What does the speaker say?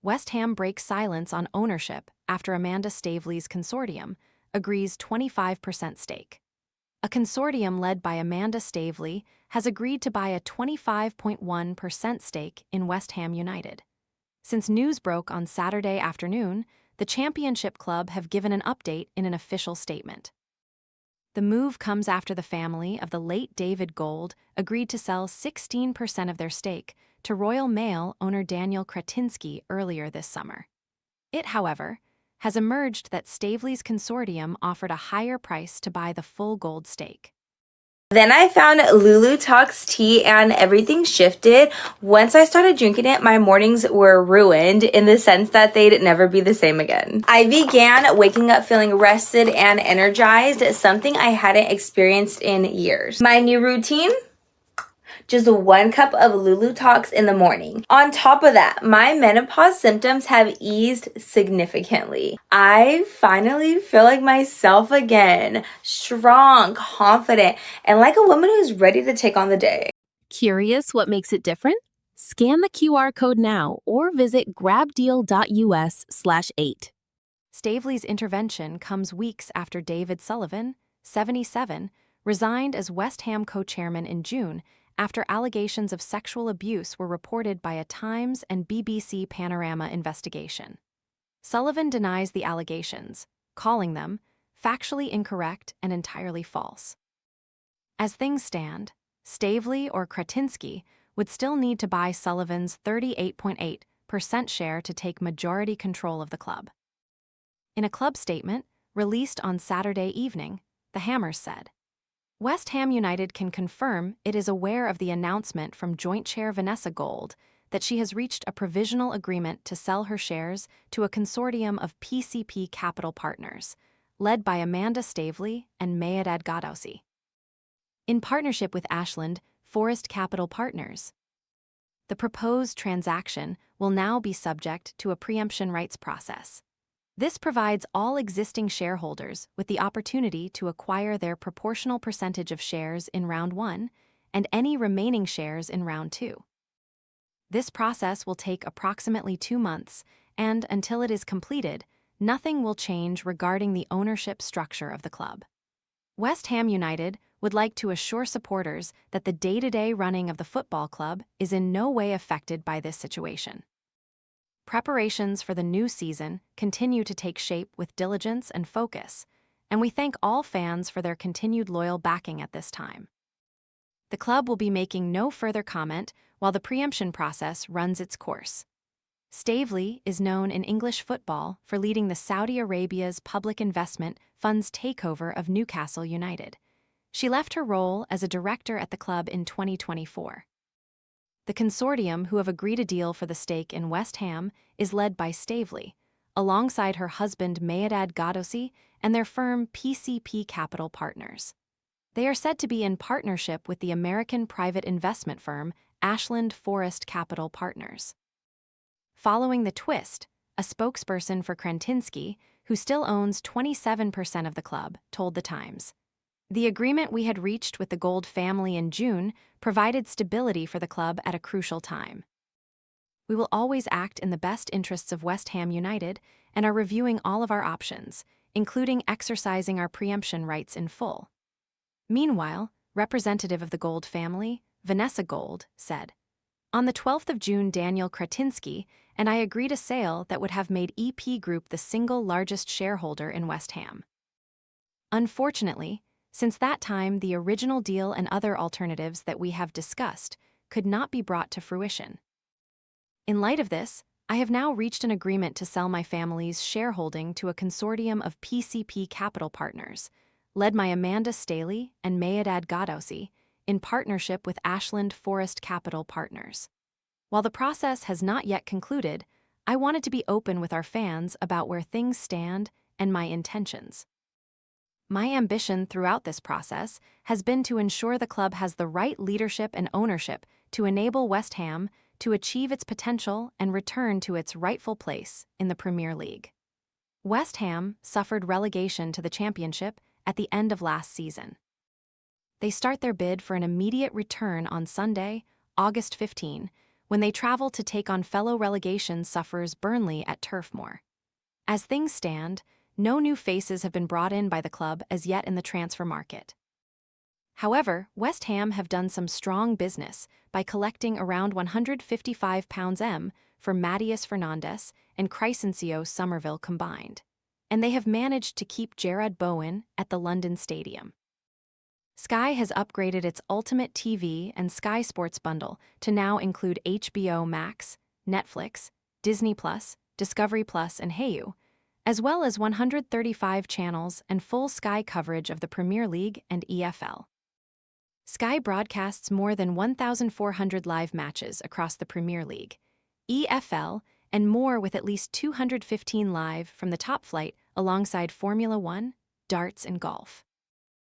West Ham breaks silence on ownership after Amanda Staveley's consortium agrees 25% stake. A consortium led by Amanda Staveley has agreed to buy a 25.1% stake in West Ham United. Since news broke on Saturday afternoon, the Championship Club have given an update in an official statement. The move comes after the family of the late David Gold agreed to sell 16% of their stake to Royal Mail owner Daniel Kretinsky earlier this summer. It, however, has emerged that Staveley's consortium offered a higher price to buy the full Gold stake. Then I found Lulu Talks tea and everything shifted. Once I started drinking it, my mornings were ruined in the sense that they'd never be the same again. I began waking up feeling rested and energized, something I hadn't experienced in years. My new routine? Just 1 cup of Lulu Talks in the morning. On top of that, my menopause symptoms have eased significantly. I finally feel like myself again, strong, confident, and like a woman who's ready to take on the day. Curious what makes it different? Scan the QR code now or visit grabdeal.us/8. Staveley's intervention comes weeks after David Sullivan, 77, resigned as West Ham co-chairman in June after allegations of sexual abuse were reported by a Times and BBC Panorama investigation. Sullivan denies the allegations, calling them factually incorrect and entirely false. As things stand, Staveley or Kretinsky would still need to buy Sullivan's 38.8% share to take majority control of the club. In a club statement released on Saturday evening, the Hammers said, West Ham United can confirm it is aware of the announcement from Joint Chair Vanessa Gold that she has reached a provisional agreement to sell her shares to a consortium of PCP Capital Partners, led by Amanda Staveley and Mayadad Gadousi, in partnership with Ashland Forest Capital Partners. The proposed transaction will now be subject to a preemption rights process. This provides all existing shareholders with the opportunity to acquire their proportional percentage of shares in Round 1 and any remaining shares in Round 2. This process will take approximately 2 months, and until it is completed, nothing will change regarding the ownership structure of the club. West Ham United would like to assure supporters that the day-to-day running of the football club is in no way affected by this situation. Preparations for the new season continue to take shape with diligence and focus, and we thank all fans for their continued loyal backing at this time. The club will be making no further comment while the preemption process runs its course. Staveley is known in English football for leading the Saudi Arabia's public investment fund's takeover of Newcastle United. She left her role as a director at the club in 2024. The consortium who have agreed a deal for the stake in West Ham is led by Staveley, alongside her husband Mayadad Gadousi and their firm PCP Capital Partners. They are said to be in partnership with the American private investment firm Ashland Forest Capital Partners. Following the twist, a spokesperson for Kretinsky, who still owns 27% of the club, told The Times, "The agreement we had reached with the Gold family in June provided stability for the club at a crucial time. We will always act in the best interests of West Ham United and are reviewing all of our options, including exercising our preemption rights in full." Meanwhile, representative of the Gold family, Vanessa Gold, said, "On the 12th of June, Daniel Kretinsky and I agreed a sale that would have made EP Group the single largest shareholder in West Ham. Unfortunately, since that time, the original deal and other alternatives that we have discussed could not be brought to fruition. In light of this, I have now reached an agreement to sell my family's shareholding to a consortium of PCP Capital Partners, led by Amanda Staveley and Mayadad Gadousi, in partnership with Ashland Forest Capital Partners. While the process has not yet concluded, I wanted to be open with our fans about where things stand and my intentions. My ambition throughout this process has been to ensure the club has the right leadership and ownership to enable West Ham to achieve its potential and return to its rightful place in the Premier League. West Ham suffered relegation to the Championship at the end of last season. They start their bid for an immediate return on Sunday, August 15, when they travel to take on fellow relegation sufferers Burnley at Turf Moor. As things stand, no new faces have been brought in by the club as yet in the transfer market. However, West Ham have done some strong business by collecting around £155 for Matheus Fernandes and Crysencio Somerville combined, and they have managed to keep Jarrod Bowen at the London Stadium. Sky has upgraded its Ultimate TV and Sky Sports bundle to now include HBO Max, Netflix, Disney+, Discovery+, and Hayu, as well as 135 channels and full Sky coverage of the Premier League and EFL. Sky broadcasts more than 1,400 live matches across the Premier League, EFL, and more, with at least 215 live from the top flight alongside Formula One, darts, and golf.